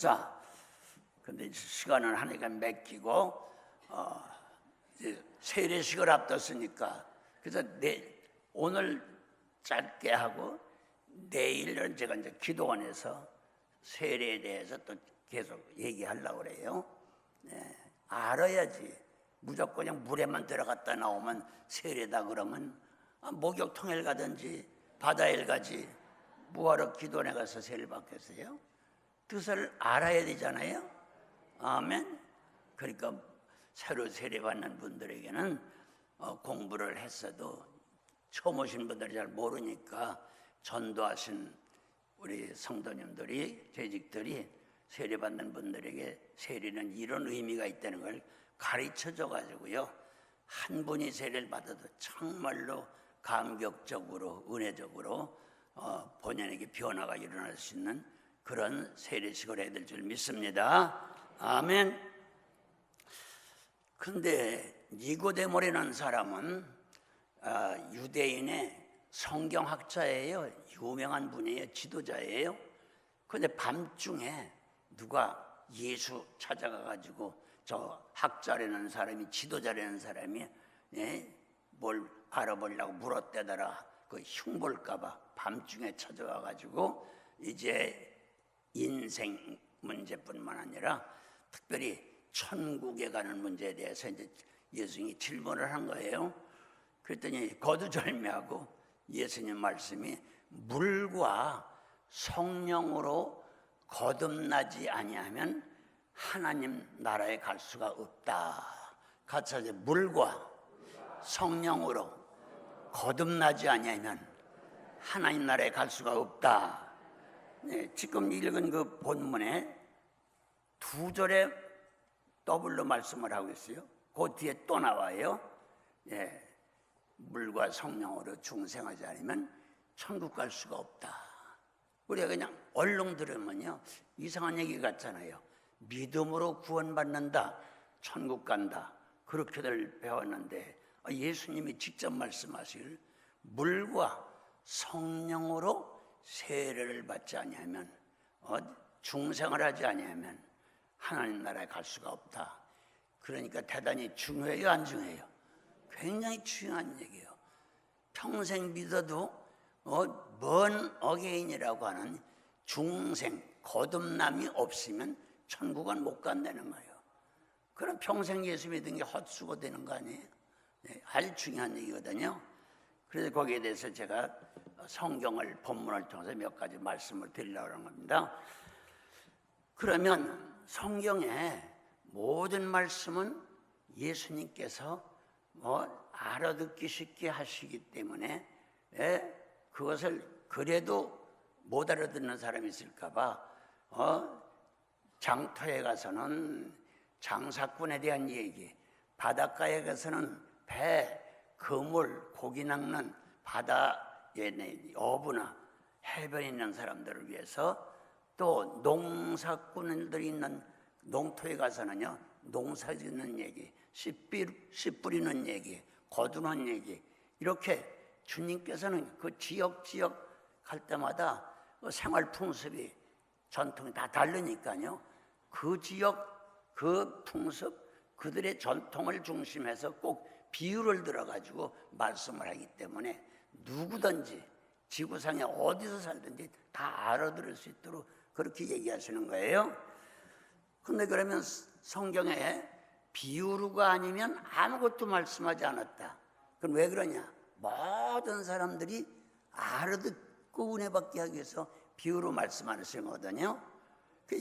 자, 근데 시간은 하니까 맥히고 이제 세례식을 앞뒀으니까 그래서 오늘 짧게 하고 내일은 제가 이제 기도원에서 세례에 대해서 또 계속 얘기하려고 그래요. 네, 알아야지. 무조건 그냥 물에만 들어갔다 나오면 세례다 그러면 목욕통에 가든지 바다에 가지 뭐하러 기도원에 가서 세례를 받겠어요? 뜻을 알아야 되잖아요. 아멘. 그러니까 새로 세례받는 분들에게는 공부를 했어도 처음 오신 분들이 잘 모르니까 전도하신 우리 성도님들이, 재직들이 세례받는 분들에게 세례는 이런 의미가 있다는 걸 가르쳐줘 가지고요, 한 분이 세례를 받아도 정말로 감격적으로 은혜적으로 본인에게 변화가 일어날 수 있는 그런 세례식을 해야 될 줄 믿습니다. 아멘. 근데 니고데모라는 사람은 유대인의 성경학자예요. 유명한 분이에요. 지도자예요. 그런데 밤중에 누가 예수 찾아가가지고 저 학자라는 사람이, 지도자라는 사람이 뭘 알아보려고 물어대더라. 그 흉볼까봐 밤중에 찾아와가지고 이제 인생 문제뿐만 아니라 특별히 천국에 가는 문제에 대해서 이제 예수님이 질문을 한 거예요. 그랬더니 거두절미하고 예수님 말씀이 물과 성령으로 거듭나지 아니하면 하나님 나라에 갈 수가 없다. 같이 하죠. 물과 성령으로 거듭나지 아니하면 하나님 나라에 갈 수가 없다. 네, 지금 읽은 그 본문에 두 절에 더블로 말씀을 하고 있어요. 그 뒤에 또 나와요. 예, 물과 성령으로 중생하지 않으면 천국 갈 수가 없다. 우리가 그냥 얼렁 들으면요 이상한 얘기 같잖아요. 믿음으로 구원받는다, 천국 간다, 그렇게들 배웠는데 예수님이 직접 말씀하실 물과 성령으로 세례를 받지 아니하면, 중생을 하지 아니하면 하나님 나라에 갈 수가 없다. 그러니까 대단히 중요해요, 안 중요해요? 굉장히 중요한 얘기예요. 평생 믿어도 먼 어게인이라고 하는 중생, 거듭남이 없으면 천국은 못 간다는 거예요. 그럼 평생 예수 믿은 게 헛수고 되는 거 아니에요? 네, 아주 중요한 얘기거든요. 그래서 거기에 대해서 제가 성경을, 본문을 통해서 몇 가지 말씀을 드리려고 하는 겁니다. 그러면 성경의 모든 말씀은 예수님께서 알아듣기 쉽게 하시기 때문에 그것을 그래도 못 알아듣는 사람이 있을까봐 장터에 가서는 장사꾼에 대한 얘기, 바닷가에 가서는 배, 그물, 고기 낚는 바다에 어부나 해변에 있는 사람들을 위해서, 또 농사꾼들이 있는 농토에 가서는요 농사 짓는 얘기, 씨 뿌리는 얘기, 거두는 얘기, 이렇게 주님께서는 그 지역 갈 때마다 생활 풍습이, 전통이 다 다르니까요, 그 지역, 그 풍습, 그들의 전통을 중심해서 꼭 비유를 들어가지고 말씀을 하기 때문에 누구든지 지구상에 어디서 살든지 다 알아들을 수 있도록 그렇게 얘기하시는 거예요. 근데 그러면 성경에 비유가 아니면 아무것도 말씀하지 않았다. 그럼 왜 그러냐? 모든 사람들이 알아듣고 은혜받게 하기 위해서 비유로 말씀하시는 거거든요.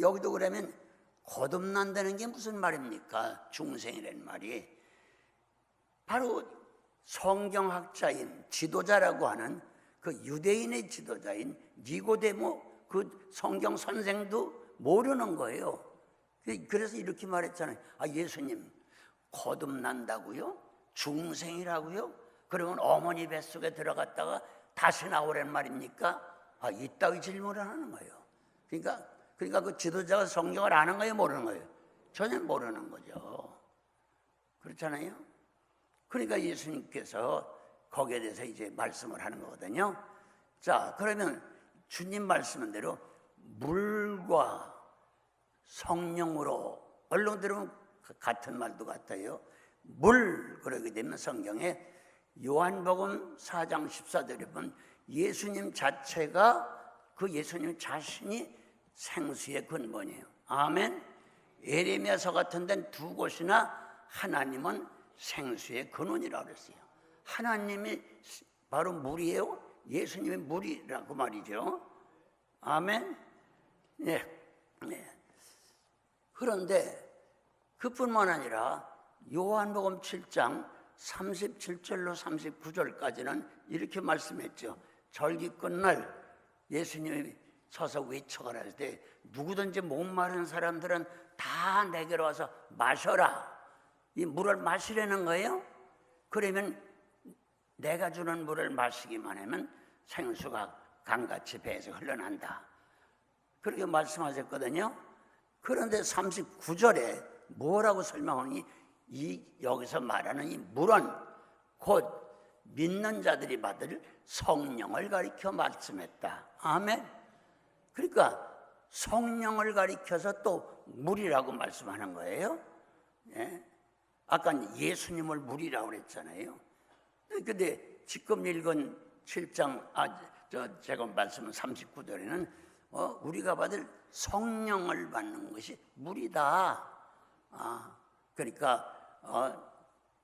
여기도 그러면 거듭난다는 게 무슨 말입니까? 중생이라는 말이 바로 성경학자인, 지도자라고 하는 그 유대인의 지도자인 니고데모, 그 성경 선생도 모르는 거예요. 그래서 이렇게 말했잖아요. 예수님 거듭난다고요? 중생이라고요? 그러면 어머니 뱃속에 들어갔다가 다시 나오란 말입니까? 이따위 질문을 하는 거예요. 그러니까 그 지도자가 성경을 아는 거예요, 모르는 거예요? 전혀 모르는 거죠. 그렇잖아요. 그러니까 예수님께서 거기에 대해서 이제 말씀을 하는 거거든요. 자, 그러면 주님 말씀대로 물과 성령으로, 얼른 들으면 같은 말도 같아요. 물, 그러게 되면 성경에 요한복음 4장 14절에 보면 예수님 자체가, 그 예수님 자신이 생수의 근본이에요. 아멘. 예레미야서 같은 데는 두 곳이나 하나님은 생수의 근원이라고 그랬어요. 하나님이 바로 물이에요. 예수님이 물이라고 말이죠. 아멘. 네. 네. 그런데 그뿐만 아니라 요한복음 7장 37절로 39절까지는 이렇게 말씀했죠. 절기 끝날 예수님이 서서 외쳐가라 할 때 누구든지 목마른 사람들은 다 내게로 와서 마셔라. 이 물을 마시려는 거예요. 그러면 내가 주는 물을 마시기만 하면 생수가 강같이 배에서 흘러난다. 그렇게 말씀하셨거든요. 그런데 39절에 뭐라고 설명하니, 여기서 말하는 이 물은 곧 믿는 자들이 받을 성령을 가리켜 말씀했다. 아멘. 그러니까 성령을 가리켜서 또 물이라고 말씀하는 거예요. 예? 아까 예수님을 물이라고 그랬잖아요. 근데 지금 읽은 7장, 제가 말씀은 39절에는 우리가 받을 성령을 받는 것이 물이다. 그러니까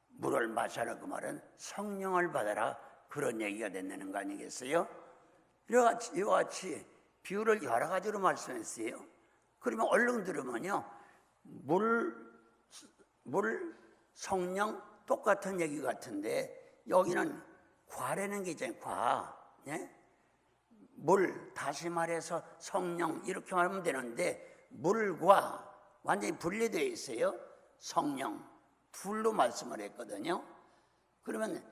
물을 마셔라 그 말은 성령을 받아라, 그런 얘기가 된다는 거 아니겠어요? 이와 같이 비유를 여러 가지로 말씀했어요. 그러면 얼른 들으면요, 물, 성령 똑같은 얘기 같은데 여기는 과라는 게 있잖아요. 과. 예? 물, 다시 말해서 성령 이렇게 말하면 되는데 물과 완전히 분리되어 있어요. 성령 둘로 말씀을 했거든요. 그러면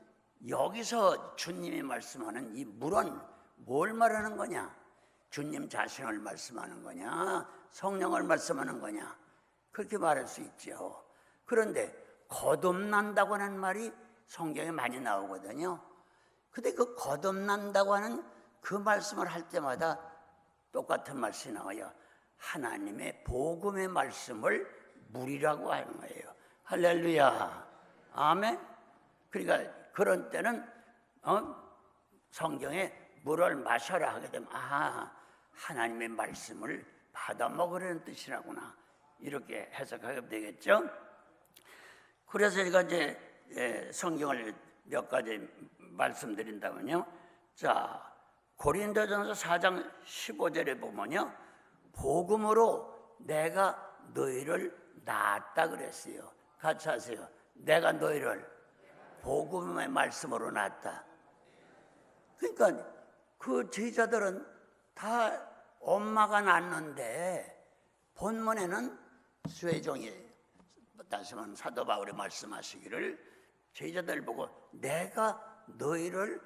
여기서 주님이 말씀하는 이 물은 뭘 말하는 거냐? 주님 자신을 말씀하는 거냐? 성령을 말씀하는 거냐? 그렇게 말할 수 있죠. 그런데 거듭난다고 하는 말이 성경에 많이 나오거든요. 근데 그 거듭난다고 하는 그 말씀을 할 때마다 똑같은 말씀이 나와요. 하나님의 복음의 말씀을 물이라고 하는 거예요. 할렐루야. 아멘. 그러니까 그런 때는 성경에 물을 마셔라 하게 되면 하나님의 말씀을 받아 먹으려는 뜻이라구나, 이렇게 해석하게 되겠죠. 그래서 제가 이제 성경을 몇 가지 말씀드린다면요. 자, 고린도전서 4장 15절에 보면요, 복음으로 내가 너희를 낳았다 그랬어요. 같이 하세요. 내가 너희를 복음의 말씀으로 낳았다. 그러니까 그 제자들은 다 엄마가 낳는데, 본문에는 수혜종이 다시 말하면 사도 바울이 말씀하시기를 제자들 보고 내가 너희를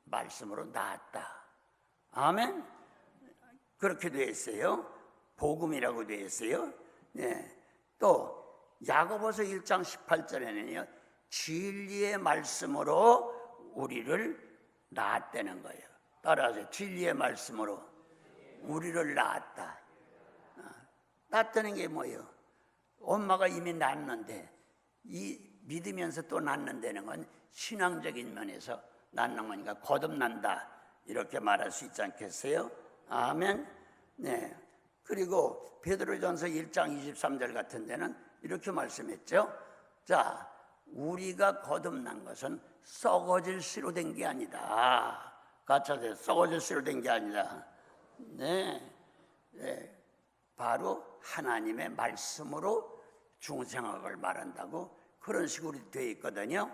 말씀으로 낳았다. 아멘. 그렇게 되어 있어요. 복음이라고 되어 있어요. 네. 또 야고보서 1장 18절에는요, 진리의 말씀으로 우리를 낳았다는 거예요. 따라하세요. 진리의 말씀으로 우리를 낳았다. 낳았다는 게 뭐예요? 엄마가 이미 낳았는데 이 믿으면서 또 낳는다는 건 신앙적인 면에서 낳는 거니까 거듭난다, 이렇게 말할 수 있지 않겠어요? 아멘. 네. 그리고 베드로전서 1장 23절 같은 데는 이렇게 말씀했죠. 자, 우리가 거듭난 것은 썩어질 씨로 된 게 아니다. 같이 하세요. 썩어질 씨로 된 게 아니다. 네. 네. 바로 하나님의 말씀으로 중생학을 말한다고 그런 식으로 되어 있거든요.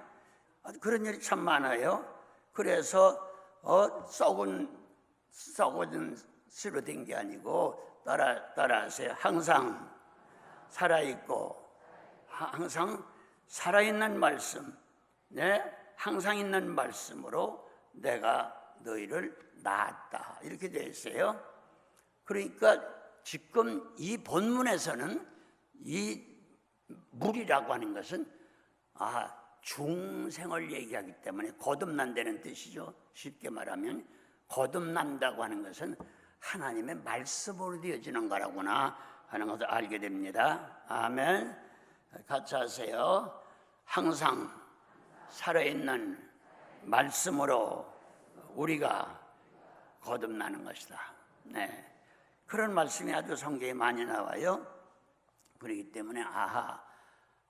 그런 일이 참 많아요. 그래서 썩어진 씨로 된 게 아니고 따라하세요. 항상 살아있고 항상 살아있는 말씀, 네, 항상 있는 말씀으로 내가 너희를 낳았다, 이렇게 되어 있어요. 그러니까 지금 이 본문에서는 이 물이라고 하는 것은 중생을 얘기하기 때문에 거듭난다는 뜻이죠. 쉽게 말하면 거듭난다고 하는 것은 하나님의 말씀으로 되어지는 거라구나 하는 것을 알게 됩니다. 아멘. 같이 하세요. 항상 살아있는 말씀으로 우리가 거듭나는 것이다. 네. 그런 말씀이 아주 성경에 많이 나와요. 그렇기 때문에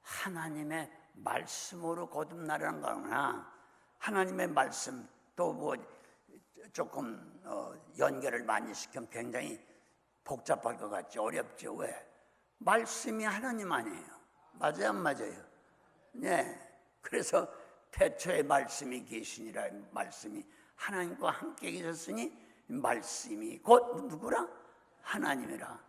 하나님의 말씀으로 거듭나라는 거구나. 하나님의 말씀 또 뭐 조금 연결을 많이 시키면 굉장히 복잡할 것 같죠. 어렵죠. 왜? 말씀이 하나님 아니에요. 맞아요, 안 맞아요? 네. 그래서 태초에 말씀이 계시니라. 말씀이 하나님과 함께 계셨으니 말씀이 곧 누구라? 하나님이라.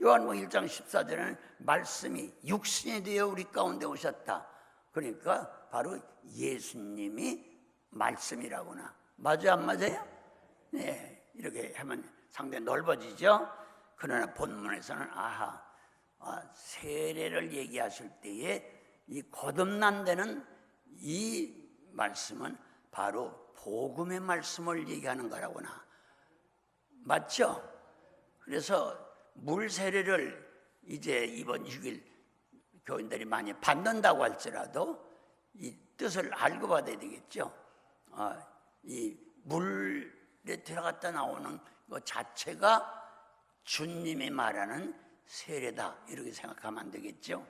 요한복음 1장 14절에는 말씀이 육신이 되어 우리 가운데 오셨다. 그러니까 바로 예수님이 말씀이라구나. 맞아요, 안 맞아요? 네, 이렇게 하면 상당히 넓어지죠. 그러나 본문에서는 세례를 얘기하실 때에 이 거듭난다는 이 말씀은 바로 복음의 말씀을 얘기하는 거라구나. 맞죠? 그래서 물 세례를 이제 이번 6일 교인들이 많이 받는다고 할지라도 이 뜻을 알고 받아야 되겠죠. 이 물에 들어갔다 나오는 것 자체가 주님이 말하는 세례다 이렇게 생각하면 안 되겠죠.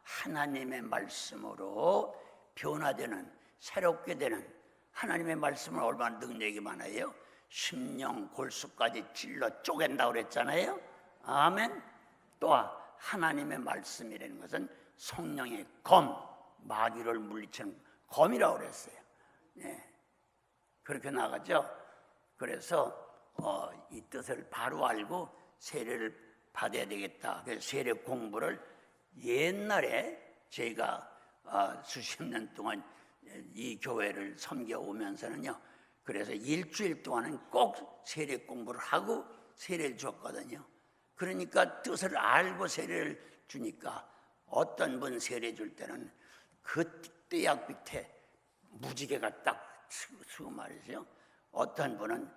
하나님의 말씀으로 변화되는, 새롭게 되는 하나님의 말씀은 얼마나 능력이 많아요. 심령 골수까지 찔러 쪼갠다고 그랬잖아요. 아멘. 또 하나님의 말씀이라는 것은 성령의 검, 마귀를 물리치는 검이라고 그랬어요. 네. 그렇게 나가죠. 그래서 이 뜻을 바로 알고 세례를 받아야 되겠다. 그래서 세례 공부를 옛날에 제가 수십 년 동안 이 교회를 섬겨오면서는요, 그래서 일주일 동안은 꼭 세례 공부를 하고 세례를 줬거든요. 그러니까 뜻을 알고 세례를 주니까 어떤 분 세례 줄 때는 그 떼약 밑에 무지개가 딱 쓰고 말이죠. 어떤 분은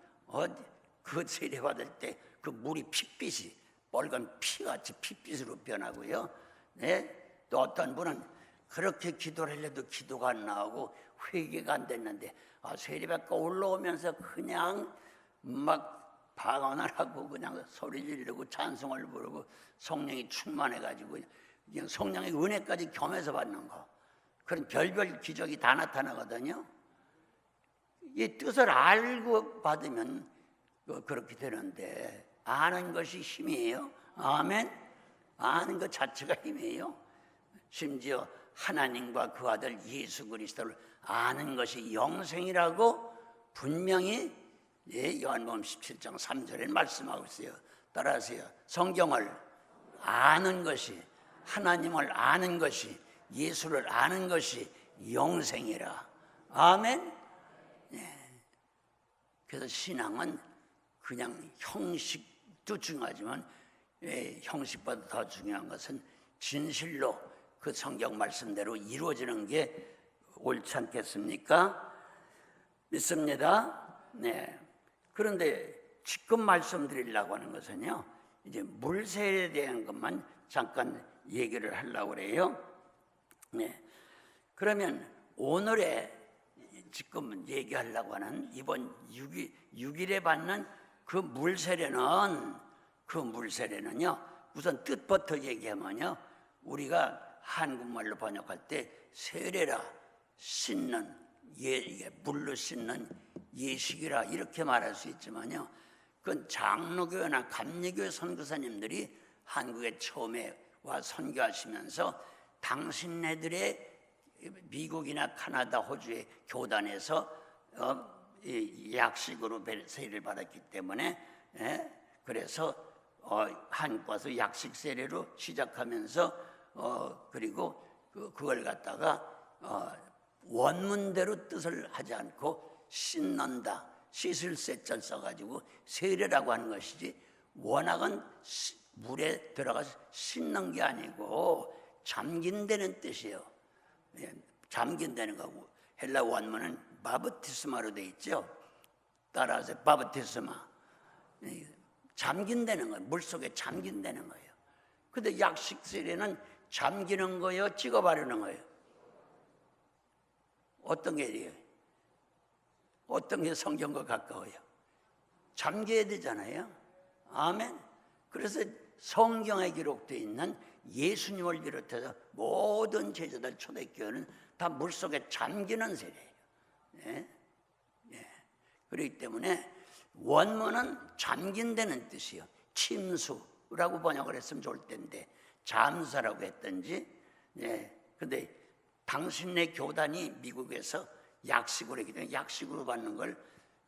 그 세례 받을 때 그 물이 핏빛이 빨간 피같이 핏빛으로 변하고요. 네? 또 어떤 분은 그렇게 기도를 해도 기도가 안 나오고 회개가 안 됐는데 세례받고 올라오면서 그냥 막 방언을 하고 그냥 소리 지르고 찬송을 부르고 성령이 충만해가지고 그냥 성령의 은혜까지 겸해서 받는 거. 그런 별별 기적이 다 나타나거든요. 이 뜻을 알고 받으면 그렇게 되는데 아는 것이 힘이에요. 아멘. 아는 것 자체가 힘이에요. 심지어 하나님과 그 아들 예수 그리스도를 아는 것이 영생이라고 분명히 요한복음 17장 3절에 말씀하고 있어요. 따라하세요. 성경을 아는 것이, 하나님을 아는 것이, 예수를 아는 것이 영생이라. 아멘. 네. 그래서 신앙은 그냥 형식도 중요하지만 형식보다 더 중요한 것은 진실로 그 성경 말씀대로 이루어지는 게 옳지 않겠습니까? 믿습니다. 네. 그런데 지금 말씀드리려고 하는 것은요, 이제 물세례에 대한 것만 잠깐 얘기를 하려고 그래요. 네. 그러면 오늘의 지금 얘기하려고 하는 이번 6일에 받는 그 물세례는요, 우선 뜻부터 얘기하면요, 우리가 한국말로 번역할 때 세례라, 씻는, 이게 물로 씻는 예식이라 이렇게 말할 수 있지만요, 그건 장로교회나 감리교회 선교사님들이 한국에 처음에 와 선교하시면서 당신네들의 미국이나 카나다, 호주의 교단에서 약식으로 세례를 받았기 때문에 그래서 한국 와서 약식 세례로 시작하면서 그리고 그걸 갖다가 원문대로 뜻을 하지 않고 씻는다, 씻을 셋절 써가지고 세례라고 하는 것이지, 워낙은 물에 들어가서 씻는 게 아니고 잠긴다는 뜻이에요. 잠긴다는 거고, 헬라 원문은 바브티스마로 돼 있죠. 따라서 바브티스마. 잠긴다는 거예요. 물속에 잠긴다는 거예요. 근데 약식 세례는 잠기는 거예요, 찍어바르는 거예요? 어떤 게 이래요? 어떤 게 성경과 가까워요? 잠겨야 되잖아요. 아멘. 그래서 성경에 기록되어 있는 예수님을 비롯해서 모든 제자들 초대교회는 다 물속에 잠기는 세례예요. 예? 예. 그렇기 때문에 원문은 잠긴다는 뜻이요. 침수라고 번역을 했으면 좋을 텐데 잠수라고 했든지. 예. 근데 당신네 교단이 미국에서 약식으로 했기 때문에 약식으로 받는 걸,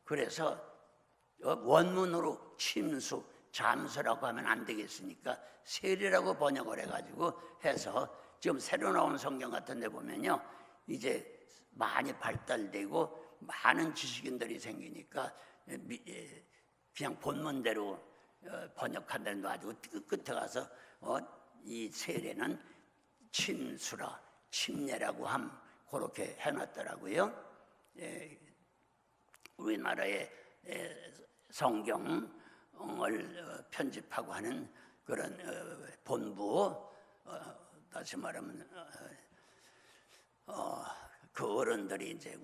그래서 원문으로 침수, 잠수라고 하면 안 되겠으니까 세례라고 번역을 해가지고 해서 지금 새로 나온 성경 같은 데 보면요, 이제 많이 발달되고 많은 지식인들이 생기니까 그냥 본문대로 번역한다는 거 가지고 끝에 가서 이 세례는 침수라, 침례라고 그렇게 해놨더라고요. 우리나라의 성경을 편집하고 하는 그런 본부, 다시 말하면 그 어른들이 이제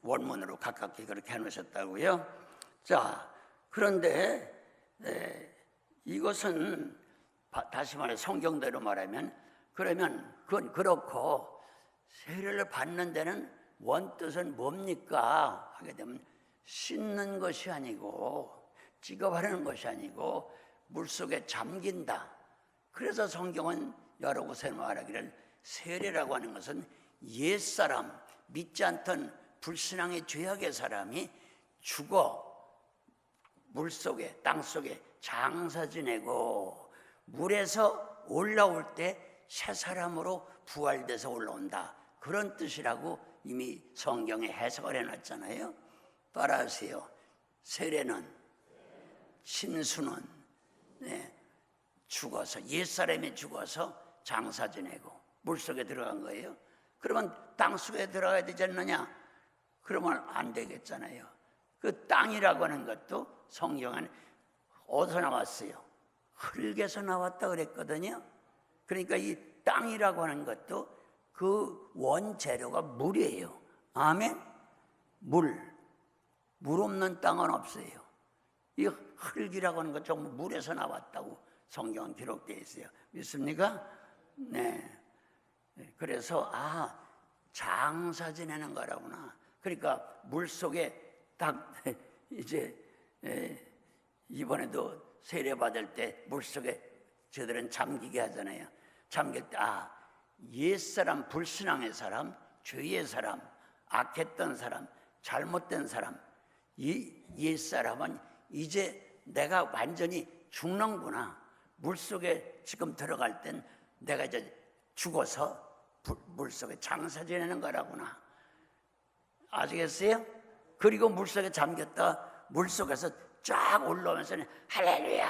원문으로 가깝게 그렇게 해놓으셨다고요. 자, 그런데 이것은 다시 말해 성경대로 말하면, 그러면 그건 그렇고 세례를 받는 데는 원뜻은 뭡니까? 하게 되면 씻는 것이 아니고 찍어바르는 것이 아니고 물속에 잠긴다. 그래서 성경은 여러 곳에 말하기를 세례라고 하는 것은 옛사람, 믿지 않던 불신앙의 죄악의 사람이 죽어 물속에, 땅속에 장사 지내고 물에서 올라올 때 새 사람으로 부활돼서 올라온다. 그런 뜻이라고 이미 성경에 해석을 해놨잖아요. 따라하세요. 세례는, 침수는 죽어서, 옛사람이 죽어서 장사 지내고 물속에 들어간 거예요. 그러면 땅속에 들어가야 되지 않느냐? 그러면 안 되겠잖아요. 그 땅이라고 하는 것도 성경은 어디서 나왔어요? 흙에서 나왔다 그랬거든요. 그러니까 이 땅이라고 하는 것도 그 원재료가 물이에요. 아멘? 물 없는 땅은 없어요. 이 흙이라고 하는 것 전부 물에서 나왔다고 성경은 기록되어 있어요. 믿습니까? 네. 그래서 장사 지내는 거라구나. 그러니까 물 속에 딱 이제 이번에도 세례 받을 때 물 속에 저들은 잠기게 하잖아요. 잠길 때 옛사람, 불신앙의 사람, 죄의 사람, 악했던 사람, 잘못된 사람, 이 옛사람은 이제 내가 완전히 죽는구나. 물속에 지금 들어갈 땐 내가 이제 죽어서 물속에 장사 지내는 거라구나. 아시겠어요? 그리고 물속에 잠겼다 물속에서 쫙 올라오면서 할렐루야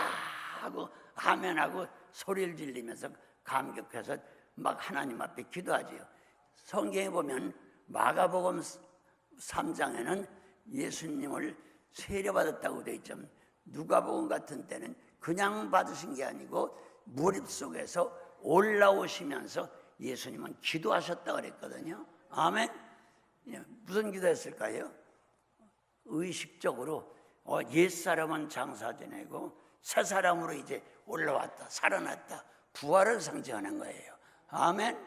하고 아멘하고 소리를 질리면서 감격해서 막 하나님 앞에 기도하지요. 성경에 보면 마가복음 3장에는 예수님을 세례받았다고 되어 있지만 누가복음 같은 때는 그냥 받으신 게 아니고 물속에서 올라오시면서 예수님은 기도하셨다고 그랬거든요. 아멘. 무슨 기도했을까요? 의식적으로 옛사람은 장사 지내고 새 사람으로 이제 올라왔다, 살아났다, 부활을 상징하는 거예요. 아멘.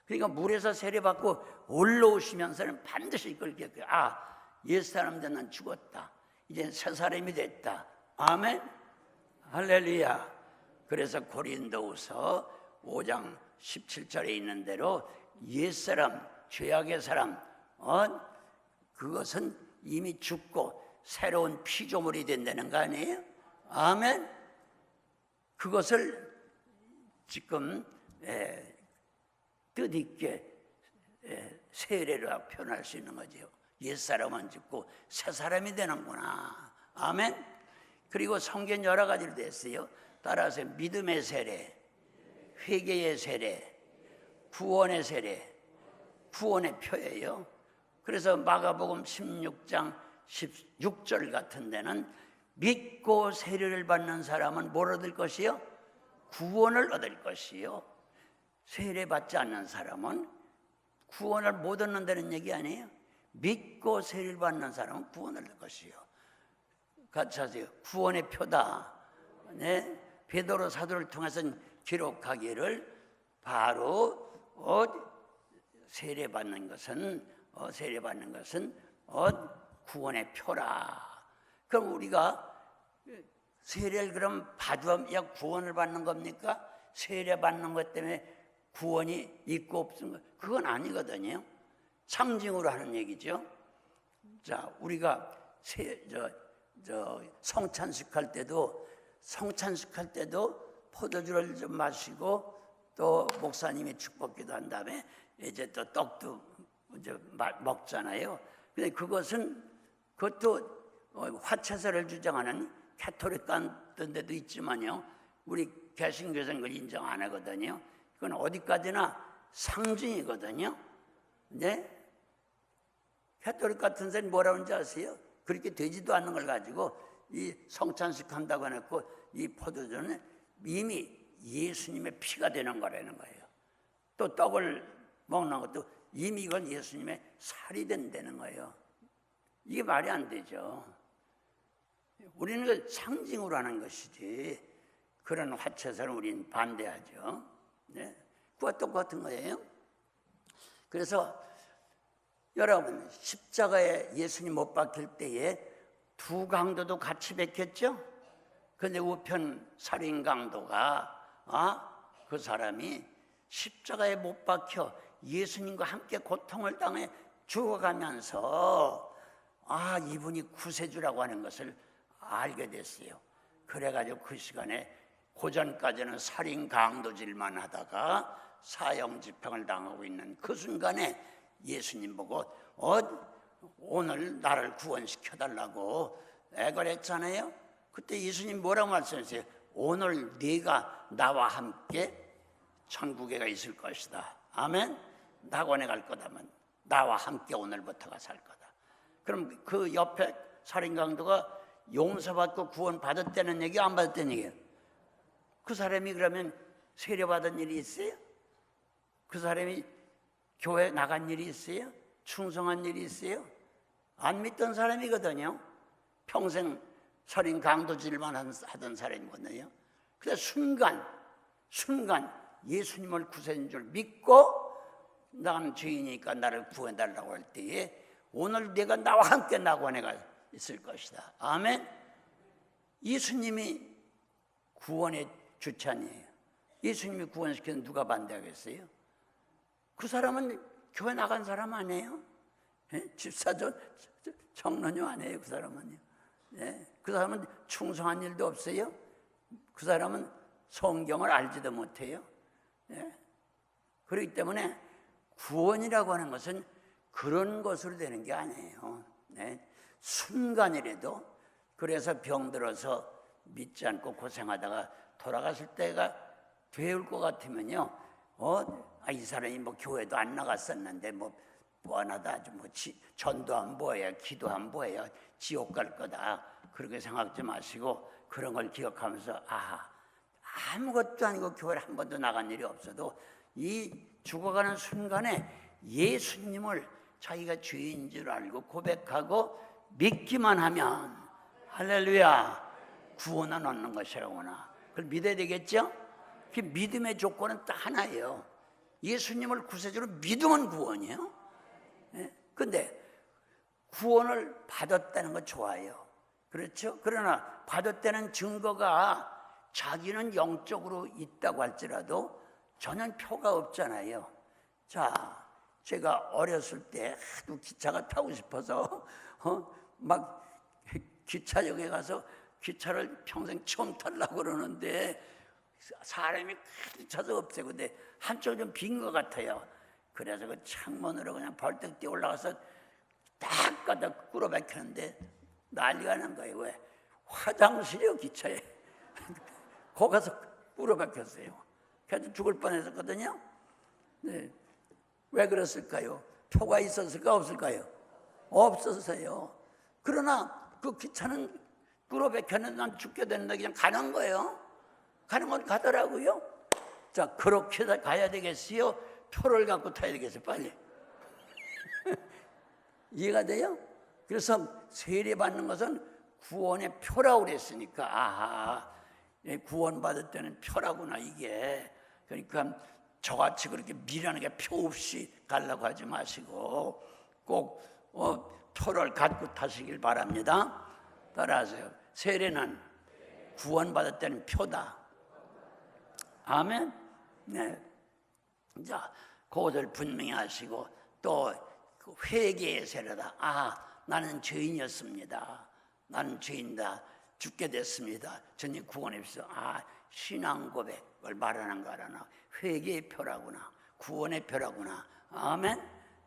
그러니까 물에서 세례받고 올라오시면서는 반드시 이걸 기억해요. 옛사람들 난 죽었다, 이제 새 사람이 됐다. 아멘. 할렐루야. 그래서 고린도후서 5장 17절에 있는 대로 옛사람, 죄악의 사람, 그것은 이미 죽고 새로운 피조물이 된다는 거 아니에요? 아멘. 그것을 지금 뜻있게 세례로 표현할 수 있는 거죠. 옛사람은 죽고 새 사람이 되는구나. 아멘. 그리고 성경 여러 가지로 됐어요. 따라서 믿음의 세례, 회개의 세례, 구원의 세례, 구원의 표예요. 그래서 마가복음 16장 16절 같은 데는 믿고 세례를 받는 사람은 뭘 얻을 것이요? 구원을 얻을 것이요. 세례 받지 않는 사람은 구원을 못 얻는다는 얘기 아니에요? 믿고 세례를 받는 사람은 구원을 얻을 것이요. 같이 하세요. 구원의 표다. 네? 베드로 사도를 통해서 기록하기를 바로 세례 받는 것은 구원의 표라. 그럼 우리가 세례를 그럼 받으면 구원을 받는 겁니까? 세례 받는 것 때문에 구원이 있고 없는 것, 그건 아니거든요. 상징으로 하는 얘기죠. 자, 우리가 성찬식 할 때도 포도주를 좀 마시고 또 목사님이 축복기도 한 다음에 이제 또 떡도 이제 먹잖아요. 근데 그것도 화채설을 주장하는 가톨릭 같은 데도 있지만요, 우리 개신교에서는 그걸 인정 안 하거든요. 그건 어디까지나 상징이거든요. 네? 가톨릭 같은 데는 뭐라고 하는지 아세요? 그렇게 되지도 않는 걸 가지고 이 성찬식 한다고 해놓고 이 포도주는 이미 예수님의 피가 되는 거라는 거예요. 또 떡을 먹는 것도 이미 이건 예수님의 살이 된다는 거예요. 이게 말이 안 되죠. 우리는 그 상징으로 하는 것이지 그런 화채설은 우리는 반대하죠. 네? 그와 똑같은 거예요. 그래서 여러분, 십자가에 예수님 못 박힐 때에 두 강도도 같이 박혔죠. 그런데 우편 살인 강도가 그 사람이 십자가에 못 박혀 예수님과 함께 고통을 당해 죽어가면서 이분이 구세주라고 하는 것을 알게 됐어요. 그래가지고 그 시간에 고전까지는 살인 강도질만 하다가 사형 집행을 당하고 있는 그 순간에 예수님 보고 오늘 나를 구원시켜달라고 애걸했잖아요. 그때 예수님 뭐라고 말씀하세요? 오늘 네가 나와 함께 천국에 가 있을 것이다. 아멘. 낙원에 갈 거다면 나와 함께 오늘부터가 살 거다. 그럼 그 옆에 살인 강도가 용서받고 구원받았다는 얘기, 안 받았다는 얘기예요? 그 사람이 그러면 세례받은 일이 있어요? 그 사람이 교회 나간 일이 있어요? 충성한 일이 있어요? 안 믿던 사람이거든요. 평생 살인 강도질만 하던 사람이거든요. 그래서 순간 예수님을 구세주인 줄 믿고 나는 죄인이니까 나를 구해달라고 할 때에 오늘 내가 나와 함께 낙원에 가 있을 것이다. 아멘. 예수님이 구원의 주찬이에요. 예수님이 구원시키는 누가 반대하겠어요? 그 사람은 교회 나간 사람 아니에요? 집사도 청년요 아니에요? 그 사람은요. 그 사람은 충성한 일도 없어요. 그 사람은 성경을 알지도 못해요. 그렇기 때문에 구원이라고 하는 것은 그런 것으로 되는 게 아니에요. 순간이라도, 그래서 병들어서 믿지 않고 고생하다가 돌아가실 때가 되올 것 같으면요, 이 사람이 교회도 안 나갔었는데 뻔하다, 전도하면 뭐예요, 기도하면 뭐예요, 지옥 갈 거다, 그렇게 생각하지 마시고 그런 걸 기억하면서 아무것도 아니고 교회를 한 번도 나간 일이 없어도 이 죽어가는 순간에 예수님을 자기가 죄인 줄 알고 고백하고 믿기만 하면 할렐루야, 구원은 얻는 것이라구나. 그걸 믿어야 되겠죠? 그 믿음의 조건은 딱 하나예요. 예수님을 구세주로 믿으면 구원이에요. 근데 구원을 받았다는 건 좋아요. 그렇죠? 그러나 받았다는 증거가 자기는 영적으로 있다고 할지라도 전혀 표가 없잖아요. 자, 제가 어렸을 때 하도 기차가 타고 싶어서 막 기차역에 가서 기차를 평생 처음 타려고 그러는데 사람이 가득 차서 없어요. 근데 한쪽 좀 빈 것 같아요. 그래서 그 창문으로 그냥 벌떡 뛰어 올라가서 딱 가다 꿇어박혔는데 난리가 난 거예요. 왜? 화장실이요, 기차에. 거기 가서 꿇어박혔어요. 그래서 죽을 뻔했었거든요. 왜 그랬을까요? 표가 있었을까 없을까요? 없었어요. 그러나 그 기차는 끌어 백혔는데 난 죽게 되는데 그냥 가는 거예요. 가는 건 가더라고요. 자, 그렇게 가야 되겠어요? 표를 갖고 타야 되겠어요? 빨리. 이해가 돼요? 그래서 세례받는 것은 구원의 표라고 그랬으니까 아하, 구원받을 때는 표라구나 이게. 그러니까 저같이 그렇게 미련하게 표 없이 가려고 하지 마시고 꼭 표를 갖고 타시길 바랍니다. 따라하세요. 세례는 구원받을 때는 표다. 아멘. 네. 자, 그것을 분명히 하시고 또 회개의 세례다. 아, 나는 죄인이었습니다. 나는 죄인다. 죽게 됐습니다. 주님 구원해 주시오. 아, 신앙 고백을 말하는 거라나 회개의 표라구나. 구원의 표라구나. 아멘.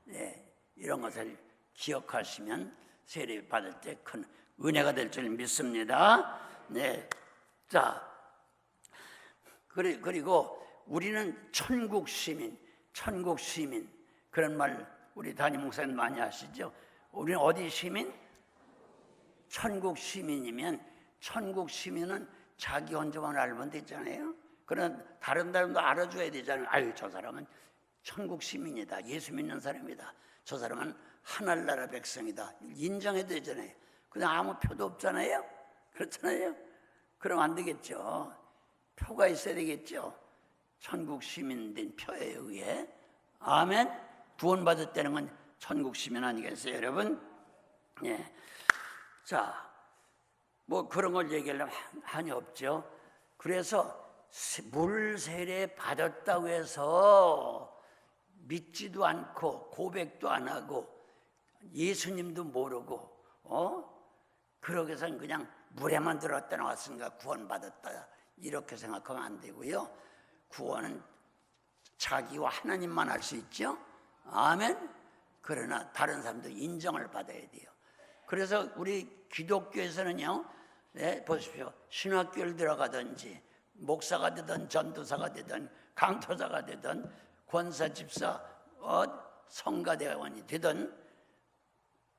네, 이런 것을 기억하시면 세례 받을 때 큰 은혜가 될 줄 믿습니다. 네. 자, 그리고 우리는 천국 시민 그런 말 우리 담임 목사님 많이 하시죠. 우리는 어디 시민? 천국 시민이면 천국 시민은 자기 혼자만 알면 되잖아요. 그런 다른 사람도 알아줘야 되잖아요. 아유, 저 사람은 천국 시민이다. 예수 믿는 사람이다. 저 사람은 하늘나라 백성이다. 인정해야 되잖아요. 그냥 아무 표도 없잖아요. 그렇잖아요. 그럼 안 되겠죠. 표가 있어야 되겠죠. 천국 시민 된 표에 의해. 아멘. 구원받을 때는 건 천국 시민 아니겠어요, 여러분? 예. 자, 뭐 그런 걸 얘기하려면 한이 없죠. 그래서 물 세례 받았다고 해서 믿지도 않고 고백도 안 하고 예수님도 모르고 그러기 위해서는 그냥 물에만 들었다 나왔으니까 구원받았다 이렇게 생각하면 안 되고요. 구원은 자기와 하나님만 알 수 있죠. 아멘. 그러나 다른 사람도 인정을 받아야 돼요. 그래서 우리 기독교에서는요, 네, 보십시오. 신학교를 들어가든지 목사가 되든 전도사가 되든 강토사가 되든 권사 집사 성가대원이 되든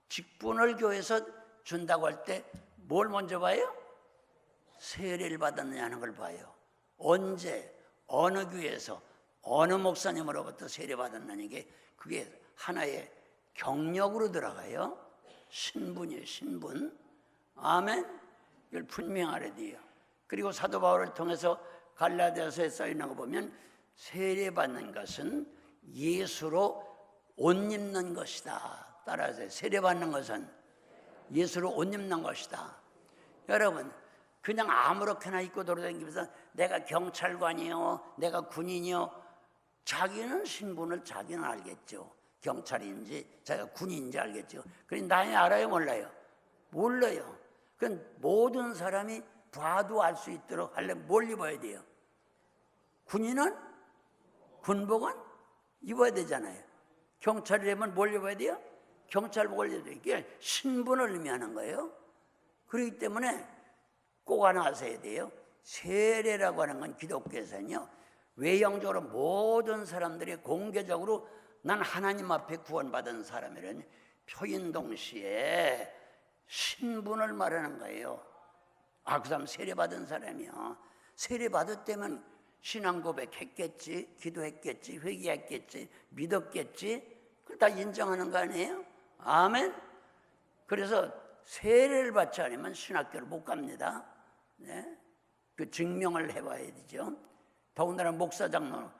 직분을 교회에서 준다고 할 때 뭘 먼저 봐요? 세례를 받았느냐 하는 걸 봐요. 언제 어느 교회에서 어느 목사님으로부터 세례 받았느냐, 그게 하나의 경력으로 들어가요. 신분이에요, 신분. 아멘. 이걸 분명하려 돼요. 그리고 사도 바울을 통해서 갈라디아서에 써 있는 거 보면 세례 받는 것은 예수로 옷 입는 것이다. 따라하세요. 세례 받는 것은 예수로 옷 입는 것이다. 여러분, 그냥 아무렇게나 입고 돌아다니면서 내가 경찰관이요, 내가 군인이요. 자기는 신분을 자기는 알겠죠. 경찰인지 자기가 군인인지 알겠죠. 그런데 나이 알아요, 몰라요? 몰라요. 그건 모든 사람이 봐도 알 수 있도록 하려면 뭘 입어야 돼요? 군인은 군복은 입어야 되잖아요. 경찰이라면 뭘 입어야 돼요? 경찰복을 입어야 돼요. 이게 신분을 의미하는 거예요. 그렇기 때문에 꼭 하나 아셔야 돼요. 세례라고 하는 건 기독교에서는요, 외형적으로 모든 사람들이 공개적으로 난 하나님 앞에 구원받은 사람이라는 표현 동시에 신분을 말하는 거예요. 아, 그 사람 세례받은 사람이요. 세례받았다면 신앙 고백했겠지, 기도했겠지, 회개했겠지, 믿었겠지. 그걸 다 인정하는 거 아니에요? 아멘. 그래서 세례를 받지 않으면 신학교를 못 갑니다. 네? 그 증명을 해봐야 되죠. 더군다나 목사 장로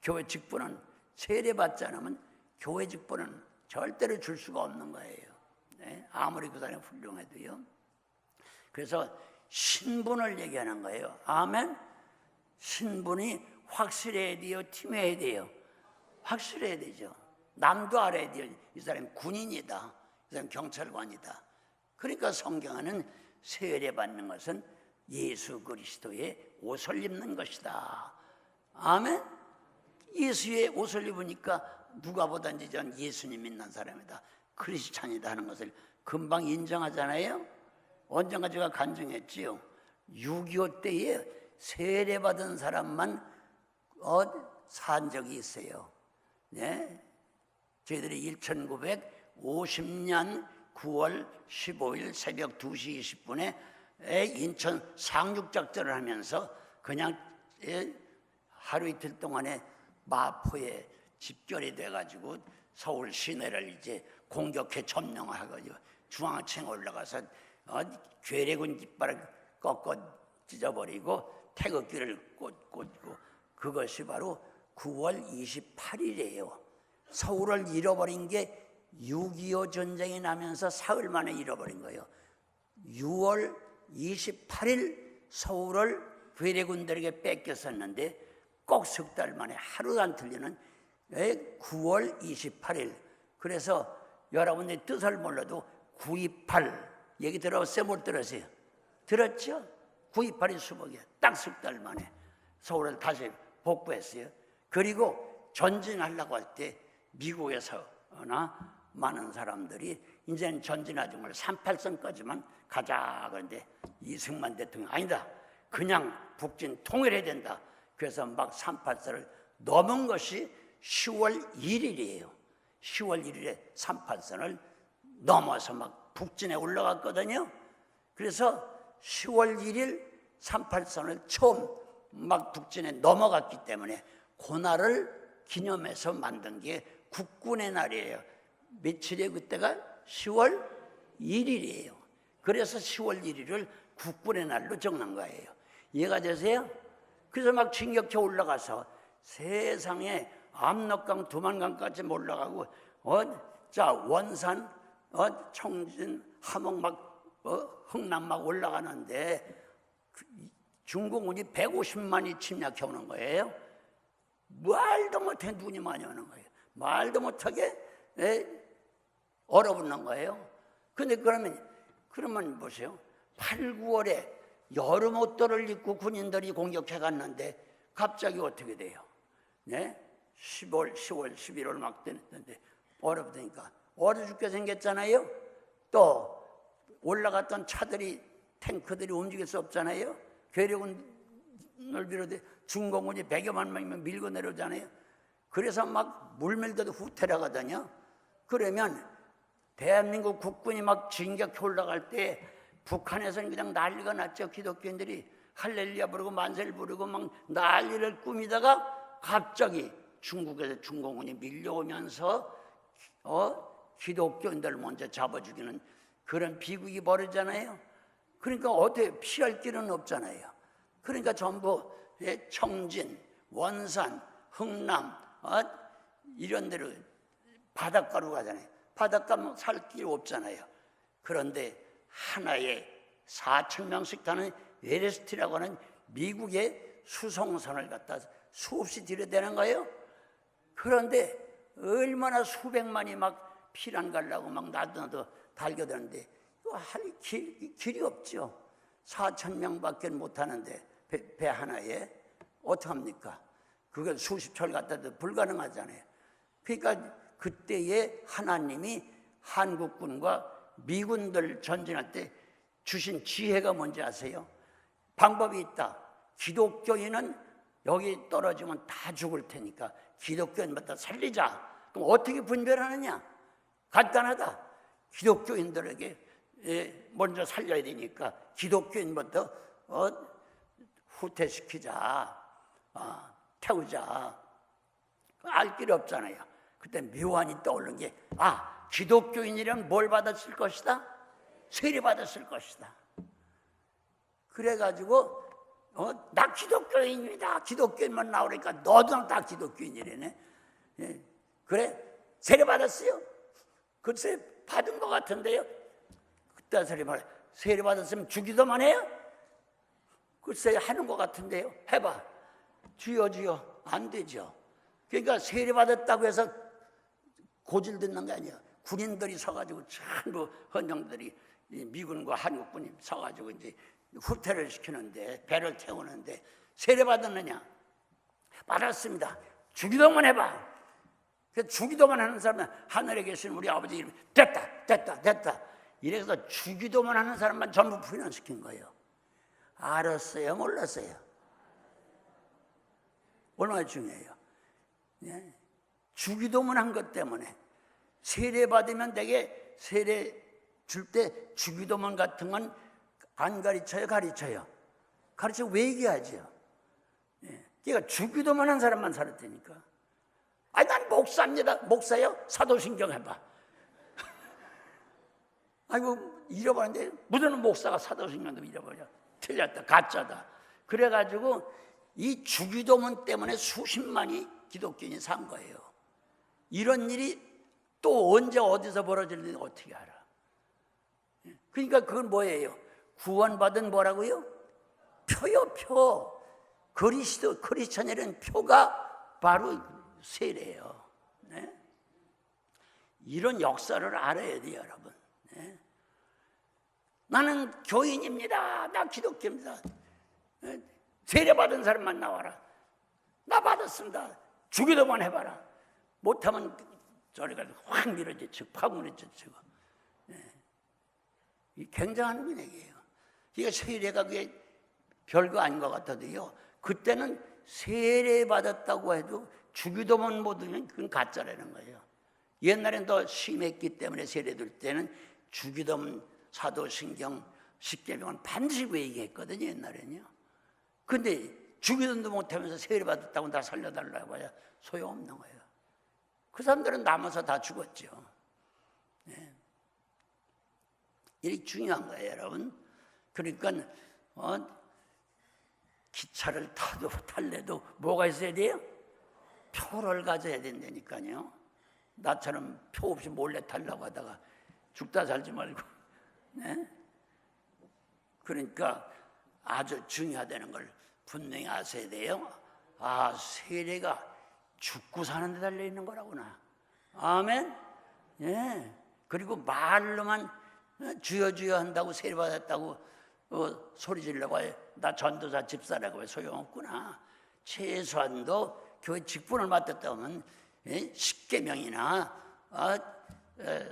교회 직분은 세례 받지 않으면 교회 직분은 절대로 줄 수가 없는 거예요. 네? 아무리 그 사람이 훌륭해도요. 그래서 신분을 얘기하는 거예요. 아멘. 신분이 확실해야 돼요, 팀해야 돼요? 확실해야 되죠. 남도 알아야 돼요. 이 사람이 군인이다, 이 사람이 경찰관이다. 그러니까 성경은 세례 받는 것은 예수 그리스도의 옷을 입는 것이다. 아멘. 예수의 옷을 입으니까 누가 보든지 전 예수님 믿는 사람이다, 크리스찬이다 하는 것을 금방 인정하잖아요. 언젠가 제가 간증했지요. 6.25 때에 세례받은 사람만 산 적이 있어요. 네? 저희들이 1950년 9월 15일 새벽 2시 20분에 인천 상륙작전을 하면서 그냥 하루 이틀 동안에 마포에 집결이 돼가지고 서울 시내를 이제 공격해 점령하고 중앙층에 올라가서 괴뢰군 깃발을 꺾어 찢어버리고 태극기를 꽂고, 그것이 바로 9월 28일이에요. 서울을 잃어버린 게 6.25 전쟁이 나면서 사흘 만에 잃어버린 거예요. 6월 28일 서울을 괴뢰군들에게 뺏겼었는데 꼭 석 달 만에 하루도 안 틀리는 9월 28일. 그래서 여러분의 뜻을 몰라도 9.28 얘기 들어봤어요? 못 들었어요? 들었죠? 9.28이 수복이에요. 딱 석 달 만에 서울을 다시 복구했어요. 그리고 전진하려고 할 때 미국에서나 많은 사람들이 이제는 전진하지 말고 38선까지만 가자. 그런데 이승만 대통령 아니다. 그냥 북진 통일해야 된다. 그래서 막 38선을 넘은 것이 10월 1일이에요. 10월 1일에 38선을 넘어서 막 북진에 올라갔거든요. 그래서 10월 1일 38선을 처음 막 북진에 넘어갔기 때문에 그날을 기념해서 만든 게 국군의 날이에요. 며칠이에요? 그때가 10월 1일이에요. 그래서 10월 1일을 국군의 날로 정한 거예요. 이해가 되세요? 그래서 막 진격해 올라가서 세상에 압록강, 두만강까지 올라가고 자 원산, 청진, 함흥 막 흥남 막 올라가는데 중공군이 150만이 침략해 오는 거예요. 말도 못해 눈이 많이 오는 거예요. 말도 못하게 얼어붙는 거예요. 근데 그러면 보세요. 8, 9월에 여름 옷들을 입고 군인들이 공격해 갔는데 갑자기 어떻게 돼요? 네? 10월, 11월 막 됐는데 얼어붙으니까 얼어 죽게 생겼잖아요. 또 올라갔던 차들이, 탱크들이 움직일 수 없잖아요. 괴뢰군을 비롯해 중공군이 100여만 명이면 밀고 내려오잖아요. 그래서 막 물밀듯 후퇴하거든요. 그러면 대한민국 국군이 막 진격해 올라갈 때 북한에서는 그냥 난리가 났죠. 기독교인들이 할렐루야 부르고 만세를 부르고 막 난리를 꾸미다가 갑자기 중국에서 중공군이 밀려오면서 기독교인들을 먼저 잡아 죽이는 그런 비극이 벌어지잖아요. 그러니까 어떻게 피할 길은 없잖아요. 그러니까 전부 청진, 원산, 흥남 이런 데로 바닷가로 가잖아요. 바닷가 살 길 없잖아요. 그런데 하나에 4,000명씩 타는 에레스트라고 하는 미국의 수송선을 갖다 수없이 들여대는 거예요. 그런데 얼마나 수백만이 막 피난 가려고 막 나도 달겨드는데 할 길이 없죠. 4,000명밖에 못 하는데 배 하나에 어떡합니까? 그걸 수십 철 갖다 도 불가능하잖아요. 그러니까 그때에 하나님이 한국군과 미군들 전진할 때 주신 지혜가 뭔지 아세요? 방법이 있다. 기독교인은 여기 떨어지면 다 죽을 테니까 기독교인부터 살리자. 그럼 어떻게 분별하느냐? 간단하다. 기독교인들에게 먼저 살려야 되니까 기독교인부터 후퇴시키자, 태우자. 알 길이 없잖아요. 그때 묘안이 떠오른 게 기독교인이란 뭘 받았을 것이다? 세례 받았을 것이다. 그래가지고 나 기독교인이다. 기독교인만 나오니까 너도 다 기독교인이래네. 그래? 세례 받았어요? 글쎄 받은 것 같은데요. 그때 세례 받았으면 주기도만 해요? 글쎄 하는 것 같은데요. 해봐. 주여 안 되죠. 그러니까 세례 받았다고 해서 고질 듣는 게 아니야. 군인들이 서가지고 전부 헌병들이 미군과 한국군이 서가지고 이제 후퇴를 시키는데 배를 태우는데 세례 받았느냐? 받았습니다. 주기도만 해봐. 주기도만 하는 사람은 하늘에 계신 우리 아버지 이름이 됐다. 이래서 주기도만 하는 사람만 전부 훈련시킨 거예요. 알았어요? 몰랐어요? 얼마나 중요해요. 예? 주기도만 한 것 때문에 세례 받으면 되게 세례 줄 때 주기도문 같은 건 안 가르쳐요? 가르쳐요. 가르쳐 왜 얘기하죠? 그러니까 주기도만 한 사람만 살았다니까. 아니 난 목사입니다. 목사요? 사도신경 해봐. 아이고 잃어버렸는데 무슨 목사가 사도신경도 잃어버려. 틀렸다. 가짜다. 그래가지고 이 주기도문 때문에 수십만이 기독교인이 산 거예요. 이런 일이 또 언제 어디서 벌어질는지 어떻게 알아? 그러니까 그건 뭐예요? 구원받은 뭐라고요? 표요, 표. 크리스천이라는 표가 바로 세례예요. 네? 이런 역사를 알아야 돼요, 여러분. 네? 나는 교인입니다. 나 기독교입니다. 네? 세례받은 사람만 나와라. 나 받았습니다. 주기도만 해봐라. 못하면 저리가 확 밀어제치고 파문해제치고. 네. 이 굉장한 분위기예요. 이게 세례가 그게 별거 아닌 것 같아도요. 그때는 세례받았다고 해도 주기도만 못하면 그건 가짜라는 거예요. 옛날엔 더 심했기 때문에 세례될 때는 주기도문, 사도신경, 십계명은 반드시 얘기했거든요. 옛날에는요. 근데 주기도문도 못하면서 세례받았다고 다 살려달라고 해야 소용없는 거예요. 그 사람들은 남아서 다 죽었죠. 네. 이게 중요한 거예요, 여러분. 그러니까 기차를 탈래도 뭐가 있어야 돼요? 표를 가져야 된다니까요. 나처럼 표 없이 몰래 타려고 하다가 죽다 살지 말고. 네? 그러니까 아주 중요하다는 걸 분명히 아셔야 돼요. 아, 세례가 죽고 사는 데 달려 있는 거라구나. 아멘. 예. 그리고 말로만 주여 주여 한다고 세례받았다고 소리 지르려고 해. 나 전도사 집사라고 해. 소용없구나. 최소한도 교회 직분을 맡았다 하면 십계명이나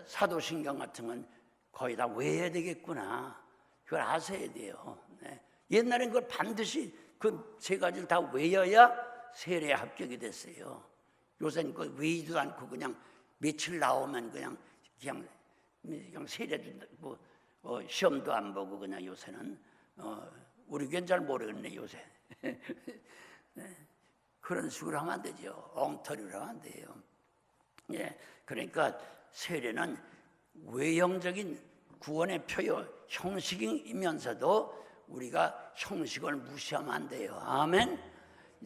사도신경 같은 건 거의 다 외워야 되겠구나. 그걸 아셔야 돼요. 네. 옛날엔 그걸 반드시 그 세 가지를 다 외워야 세례에 합격이 됐어요. 요새는 그 외우지도 않고 그냥 며칠 나오면 그냥 세례 준다. 시험도 안 보고 그냥 요새는 우리 교회는 잘 모르겠네 요새. 네. 그런 식으로 하면 안 되죠. 엉터리로 하면 안 돼요. 예, 그러니까 세례는 외형적인 구원의 표요 형식이면서도 우리가 형식을 무시하면 안 돼요. 아멘.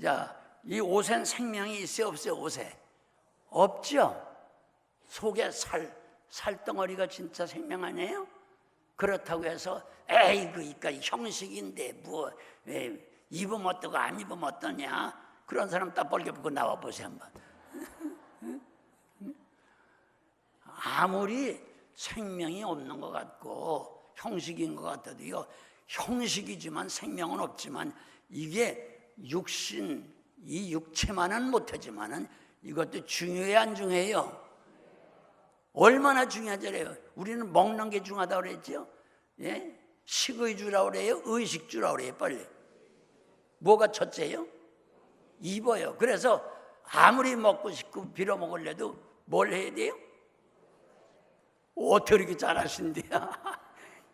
자, 이 옷엔 생명이 있어요, 없어요? 옷에 없죠. 속에 살덩어리가 진짜 생명 아니에요? 그렇다고 해서 에이 그니까 형식인데 뭐 입으면 어떠고 안 입으면 어떠냐? 그런 사람 딱 벌게 보고 나와 보세요 한번. 아무리 생명이 없는 것 같고 형식인 것 같아도요, 형식이지만 생명은 없지만 이게 육신, 이 육체만은 못하지만은 이것도 중요해 안 중요해요? 얼마나 중요하잖아요. 우리는 먹는 게 중요하다고 그랬죠. 예? 식의주라고 그래요? 의식주라고 그래요? 빨리. 뭐가 첫째예요? 입어요. 그래서 아무리 먹고 싶고 빌어먹으려도 뭘 해야 돼요? 어떻게 이렇게 잘하신대요?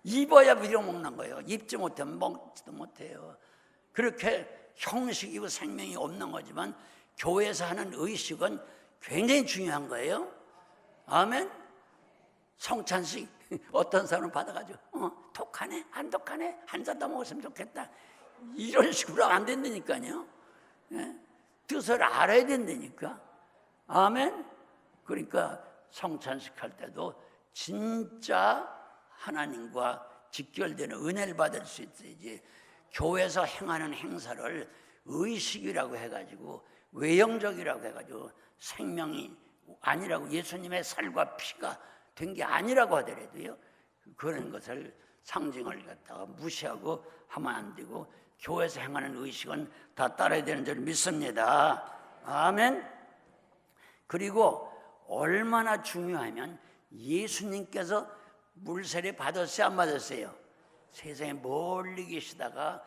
입어야 빌어먹는 거예요. 입지 못하면 먹지도 못해요. 그렇게 형식이고 생명이 없는 거지만 교회에서 하는 의식은 굉장히 중요한 거예요. 아멘. 성찬식 어떤 사람은 받아가지고 독하네 안 독하네 한 잔 더 먹었으면 좋겠다 이런 식으로 안 된다니까요. 예? 뜻을 알아야 된다니까. 아멘. 그러니까 성찬식 할 때도 진짜 하나님과 직결되는 은혜를 받을 수 있어야지. 교회에서 행하는 행사를 의식이라고 해가지고 외형적이라고 해가지고 생명이 아니라고, 예수님의 살과 피가 된 게 아니라고 하더라도요, 그런 것을 상징을 갖다가 무시하고 하면 안 되고 교회에서 행하는 의식은 다 따라야 되는 줄 믿습니다. 아멘. 그리고 얼마나 중요하면 예수님께서 물세례 받았어요, 안 받았어요? 세상에 멀리 계시다가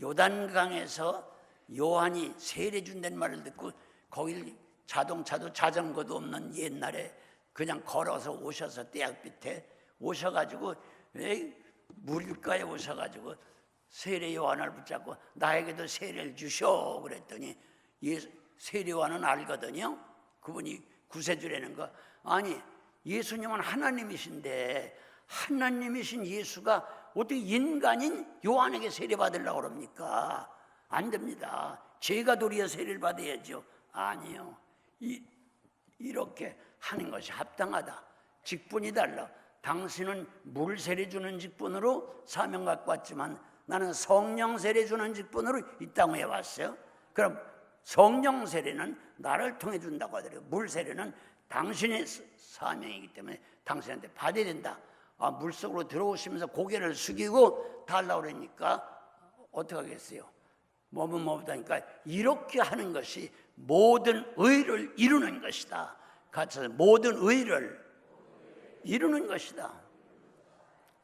요단강에서 요한이 세례 준다는 말을 듣고 거길 자동차도 자전거도 없는 옛날에 그냥 걸어서 오셔서 떼약빛에 오셔가지고 물가에 오셔가지고 세례 요한을 붙잡고 나에게도 세례를 주셔 그랬더니 세례 요한은 알거든요. 그분이 구세주라는 거. 아니 예수님은 하나님이신데 하나님이신 예수가 어떻게 인간인 요한에게 세례 받으려고 그럽니까? 안 됩니다. 죄가 도리어 세례를 받아야죠. 아니요. 이렇게 하는 것이 합당하다. 직분이 달라. 당신은 물 세례 주는 직분으로 사명 갖고 왔지만 나는 성령 세례 주는 직분으로 이 땅에 왔어요. 그럼 성령 세례는 나를 통해 준다고 하더라고요. 물 세례는 당신의 사명이기 때문에 당신한테 받아야 된다. 물속으로 들어오시면서 고개를 숙이고 달라고 그러니까 어떻게 하겠어요? 몸은 못하니까 이렇게 하는 것이 모든 의를 이루는 것이다. 같이 모든 의를 이루는 것이다.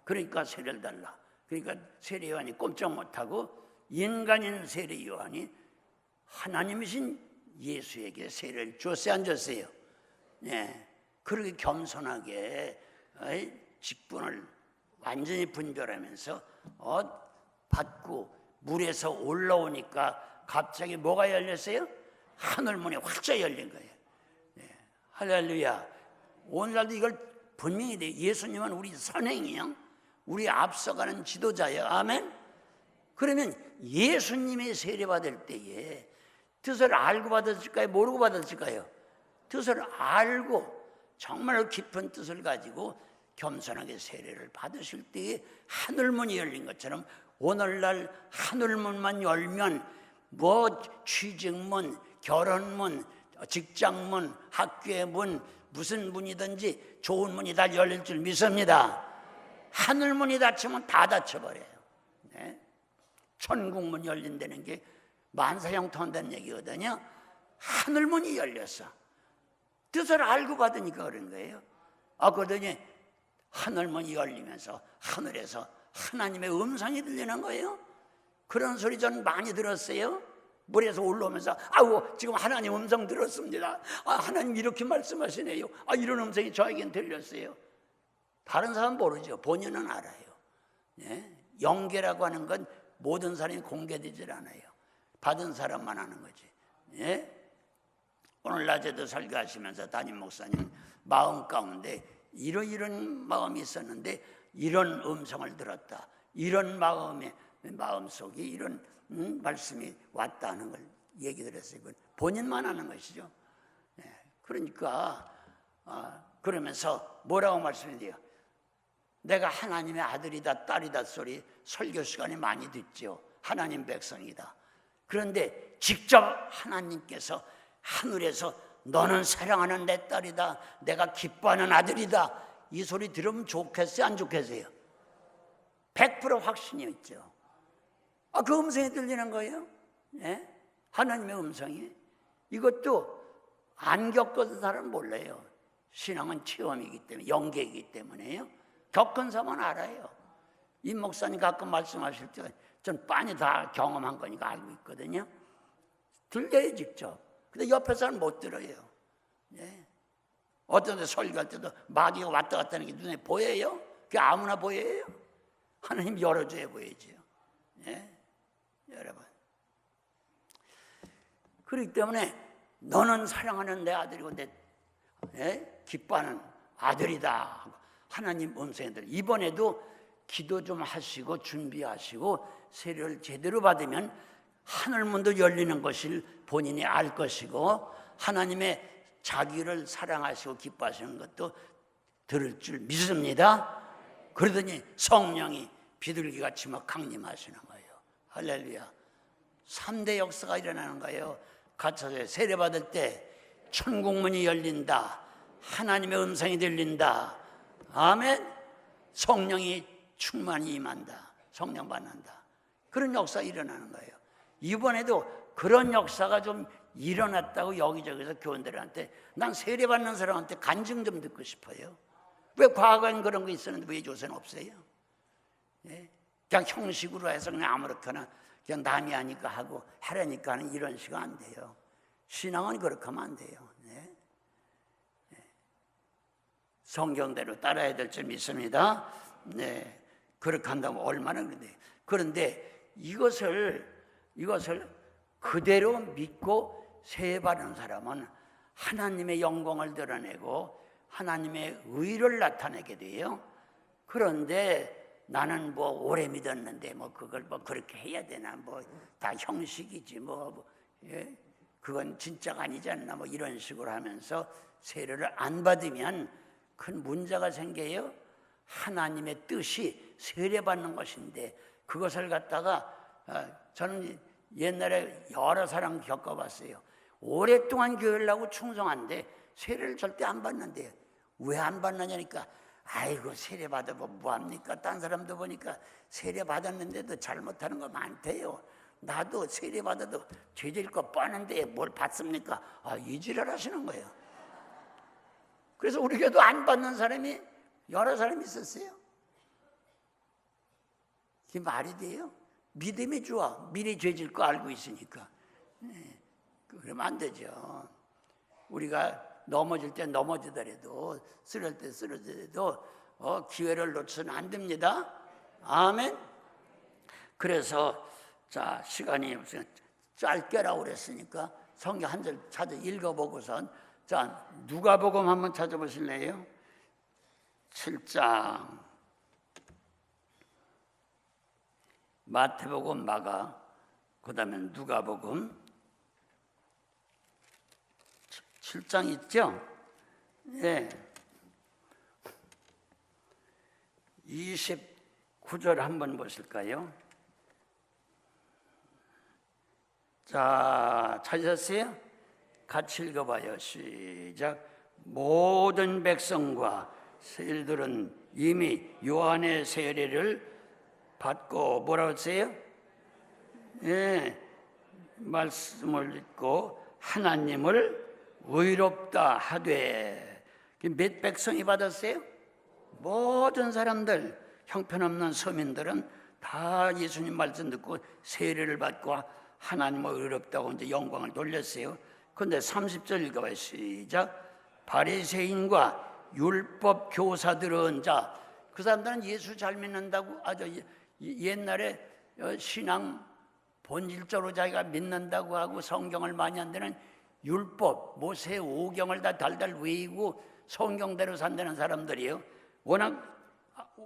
그러니까 세례를 달라. 그러니까 세례 요한이 꼼짝 못하고 인간인 세례 요한이 하나님이신 예수에게 세례를 줬어요, 안 줬어요? 네. 그렇게 겸손하게 직분을 완전히 분별하면서 받고 물에서 올라오니까 갑자기 뭐가 열렸어요? 하늘문이 활짝 열린 거예요. 네. 할렐루야. 오늘날도 이걸 분명히 돼요. 예수님은 우리 선행이요, 우리 앞서가는 지도자예요. 아멘. 그러면 예수님의 세례 받을 때에 뜻을 알고 받았을까요? 모르고 받았을까요? 뜻을 알고 정말 깊은 뜻을 가지고 겸손하게 세례를 받으실 때에 하늘문이 열린 것처럼 오늘날 하늘문만 열면 뭐 취직문, 결혼문, 직장문, 학교의 문, 무슨 문이든지 좋은 문이 다 열릴 줄 믿습니다. 하늘문이 닫히면 다 닫혀버려요. 네? 천국문 열린다는 게 만사형통한다는 얘기거든요. 하늘문이 열렸어. 뜻을 알고 받으니까 그런 거예요. 그러더니 하늘문이 열리면서 하늘에서 하나님의 음성이 들리는 거예요. 그런 소리 전 많이 들었어요. 물에서 올라오면서 지금 하나님 음성 들었습니다. 하나님 이렇게 말씀하시네요. 이런 음성이 저에겐 들렸어요. 다른 사람 모르죠. 본인은 알아요. 예? 영계라고 하는 건 모든 사람이 공개되질 않아요. 받은 사람만 하는 거지. 예? 오늘 낮에도 설교하시면서 담임 목사님 마음 가운데 이런 마음이 있었는데 이런 음성을 들었다. 이런 마음속에 이런 말씀이 왔다는 걸 얘기 들었어요. 본인만 하는 것이죠. 예. 그러니까 그러면서 뭐라고 말씀해요? 내가 하나님의 아들이다 딸이다 소리 설교 시간에 많이 듣죠. 하나님 백성이다. 그런데 직접 하나님께서 하늘에서 너는 사랑하는 내 딸이다, 내가 기뻐하는 아들이다, 이 소리 들으면 좋겠어요, 안 좋겠어요? 100% 확신이 있죠. 그 음성이 들리는 거예요. 예? 하나님의 음성이. 이것도 안 겪어서 사람은 몰라요. 신앙은 체험이기 때문에, 영계이기 때문에요. 겪은 사람은 알아요. 이 목사님 가끔 말씀하실 때 전 빤히 다 경험한 거니까 알고 있거든요. 들려요, 직접. 근데 옆에 사람은 못 들어요. 예. 어떤 데 설교할 때도 마귀가 왔다 갔다 하는 게 눈에 보여요? 그게 아무나 보여요? 하나님 열어줘야 보이죠. 예. 여러분. 그렇기 때문에 너는 사랑하는 내 아들이고 기뻐하는 아들이다. 하나님 음성들. 이번에도 기도 좀 하시고 준비하시고 세례를 제대로 받으면 하늘문도 열리는 것을 본인이 알 것이고 하나님의 자기를 사랑하시고 기뻐하시는 것도 들을 줄 믿습니다. 그러더니 성령이 비둘기같이 막 강림하시는 거예요. 할렐루야. 3대 역사가 일어나는 거예요. 갇혀서 세례받을 때 천국문이 열린다. 하나님의 음성이 들린다. 아멘. 성령이 충만히 임한다. 성령 받는다. 그런 역사가 일어나는 거예요. 이번에도 그런 역사가 좀 일어났다고 여기저기서 교원들한테, 난 세례받는 사람한테 간증 좀 듣고 싶어요. 왜 과거엔 그런 거 있었는데 왜 요새는 없어요? 예? 그냥 형식으로 해서 그냥 아무렇거나 그냥 남이 하니까 하고 하라니까 하는 이런 식은 안 돼요. 신앙은 그렇게 하면 안 돼요. 네? 네. 성경대로 따라야 될 줄 믿습니다. 네. 그렇게 한다면 얼마나 그런데. 그런데 이것을 그대로 믿고 세례받은 사람은 하나님의 영광을 드러내고 하나님의 의를 나타내게 돼요. 그런데 나는 뭐 오래 믿었는데 뭐 그걸 뭐 그렇게 해야 되나, 뭐 다 형식이지 예? 그건 진짜가 아니지 않나, 뭐 이런 식으로 하면서 세례를 안 받으면 큰 문제가 생겨요. 하나님의 뜻이 세례받는 것인데 그것을 갖다가 저는 옛날에 여러 사람 겪어봤어요. 오랫동안 교회를 하고 충성한데 세례를 절대 안 받는데 왜 안 받느냐니까, 아이고 세례 받아보면 뭐합니까? 딴 사람도 보니까 세례 받았는데도 잘못하는 거 많대요. 나도 세례 받아도 죄질 거 뻔한데 뭘 받습니까? 이 지랄 하시는 거예요. 그래서 우리 교회도 안 받는 사람이 여러 사람이 있었어요. 그게 말이 돼요? 믿음이 좋아. 미리 죄질 거 알고 있으니까. 그러면 안 되죠. 우리가 넘어질 때 넘어지더라도, 쓰러질 때 쓰러지더라도 기회를 놓쳐서는 안 됩니다. 아멘. 그래서 자, 시간이 없으니까 짧게라고 그랬으니까 성경 한 절 찾아 읽어보고선, 자, 누가복음 한번 찾아보실래요? 7장. 마태복음, 마가, 그 다음에 누가복음 7장 있죠? 예. 29절 한번 보실까요? 자, 찾으셨어요? 같이 읽어봐요. 시작. 모든 백성과 세리들은 이미 요한의 세례를 받고 뭐라고 했어요? 예, 말씀을 읽고 하나님을 의롭다 하되. 몇 백성이 받았어요? 모든 사람들, 형편없는 서민들은 다 예수님 말씀 듣고 세례를 받고 하나님을 의롭다고 이제 영광을 돌렸어요. 그런데 30절 읽어봐요. 시작. 바리새인과 율법 교사들은, 자, 그 사람들은 예수 잘 믿는다고 아주 옛날에 신앙 본질적으로 자기가 믿는다고 하고 성경을 많이 한 데는 율법, 모세 오경을 다 달달 외우고 성경대로 산다는 사람들이에요. 워낙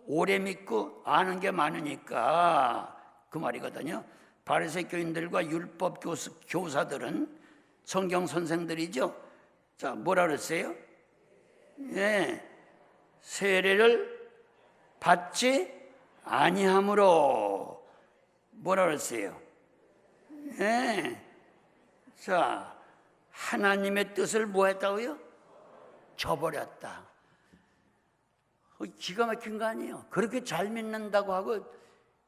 오래 믿고 아는 게 많으니까 그 말이거든요. 바리새 교인들과 율법 교사들은 성경 선생들이죠. 자, 뭐라 그랬어요? 예, 세례를 받지 아니함으로 뭐라 그랬어요? 예, 자, 하나님의 뜻을 뭐 했다고요? 저버렸다. 기가 막힌 거 아니에요? 그렇게 잘 믿는다고 하고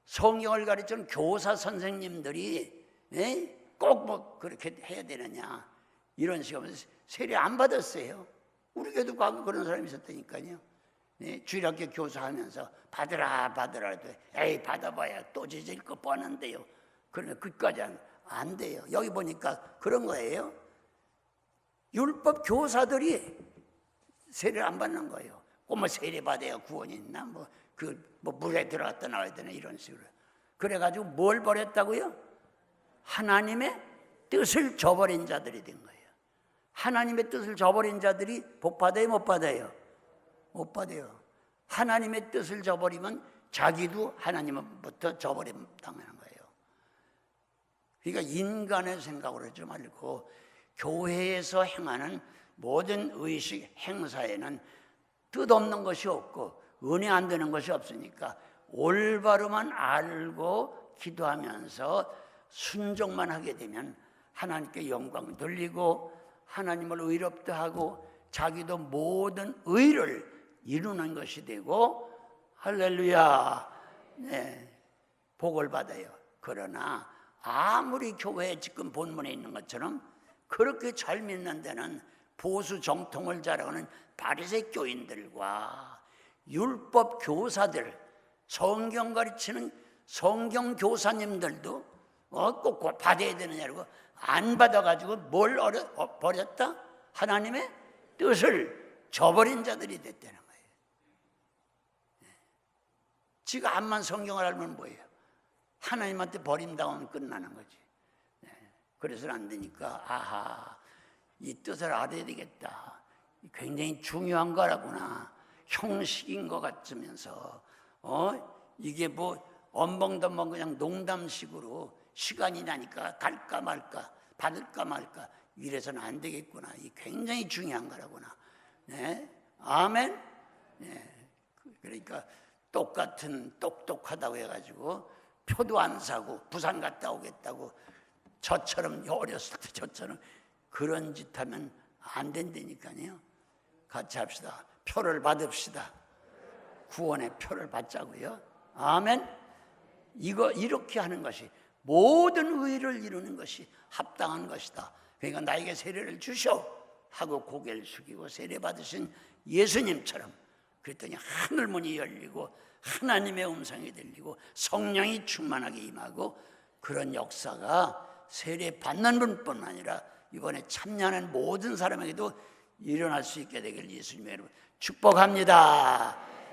성경을 가르치는 교사 선생님들이 꼭 뭐 그렇게 해야 되느냐, 이런 식으로 세례 안 받았어요. 우리 교회도 과거 그런 사람이 있었다니까요. 주일학교 교사하면서 받으라 해도 에이 받아봐야 또 지질 거 뻔한데요. 그러면 그까지 안 돼요. 여기 보니까 그런 거예요. 율법 교사들이 세례를 안 받는 거예요. 뭐 세례 받아야 구원이 있나? 뭐 물에 들어갔다 나와야 되나, 이런 식으로. 그래가지고 뭘 버렸다고요? 하나님의 뜻을 저버린 자들이 된 거예요. 하나님의 뜻을 저버린 자들이 복 받아요, 못 받아요? 못 받아요. 하나님의 뜻을 저버리면 자기도 하나님부터 저버림 당하는 거예요. 그러니까 인간의 생각으로 하지 말고 교회에서 행하는 모든 의식 행사에는 뜻없는 것이 없고 은혜 안 되는 것이 없으니까 올바로만 알고 기도하면서 순종만 하게 되면 하나님께 영광 돌리고 하나님을 의롭다 하고 자기도 모든 의를 이루는 것이 되고, 할렐루야, 네, 복을 받아요. 그러나 아무리 교회에 지금 본문에 있는 것처럼 그렇게 잘 믿는 데는 보수 정통을 자랑하는 바리새 교인들과 율법 교사들, 성경 가르치는 성경 교사님들도 꼭 받아야 되느냐고 안 받아가지고 뭘 버렸다? 하나님의 뜻을 저버린 자들이 됐다는 거예요. 지가 암만 성경을 알면 뭐예요? 하나님한테 버림당하면 끝나는 거지. 그래서는 안 되니까 아하, 이 뜻을 알아야 되겠다. 굉장히 중요한 거라구나. 형식인 것 같으면서 이게 뭐 엄벙덤벙 그냥 농담식으로 시간이 나니까 갈까 말까 받을까 말까 이래서는 안 되겠구나. 이 굉장히 중요한 거라구나. 네, 아멘. 네, 그러니까 똑똑하다고 해가지고 표도 안 사고 부산 갔다 오겠다고 저처럼 어렸을 때 저처럼 그런 짓 하면 안 된다니까요. 같이 합시다. 표를 받읍시다. 구원의 표를 받자고요. 아멘. 이렇게 하는 것이 모든 의를 이루는 것이 합당한 것이다. 그러니까 나에게 세례를 주시오 하고 고개를 숙이고 세례 받으신 예수님처럼 그랬더니 하늘문이 열리고 하나님의 음성이 들리고 성령이 충만하게 임하고 그런 역사가 세례 받는 분뿐 아니라 이번에 참여하는 모든 사람에게도 일어날 수 있게 되기를 예수님의 이름으로 축복합니다.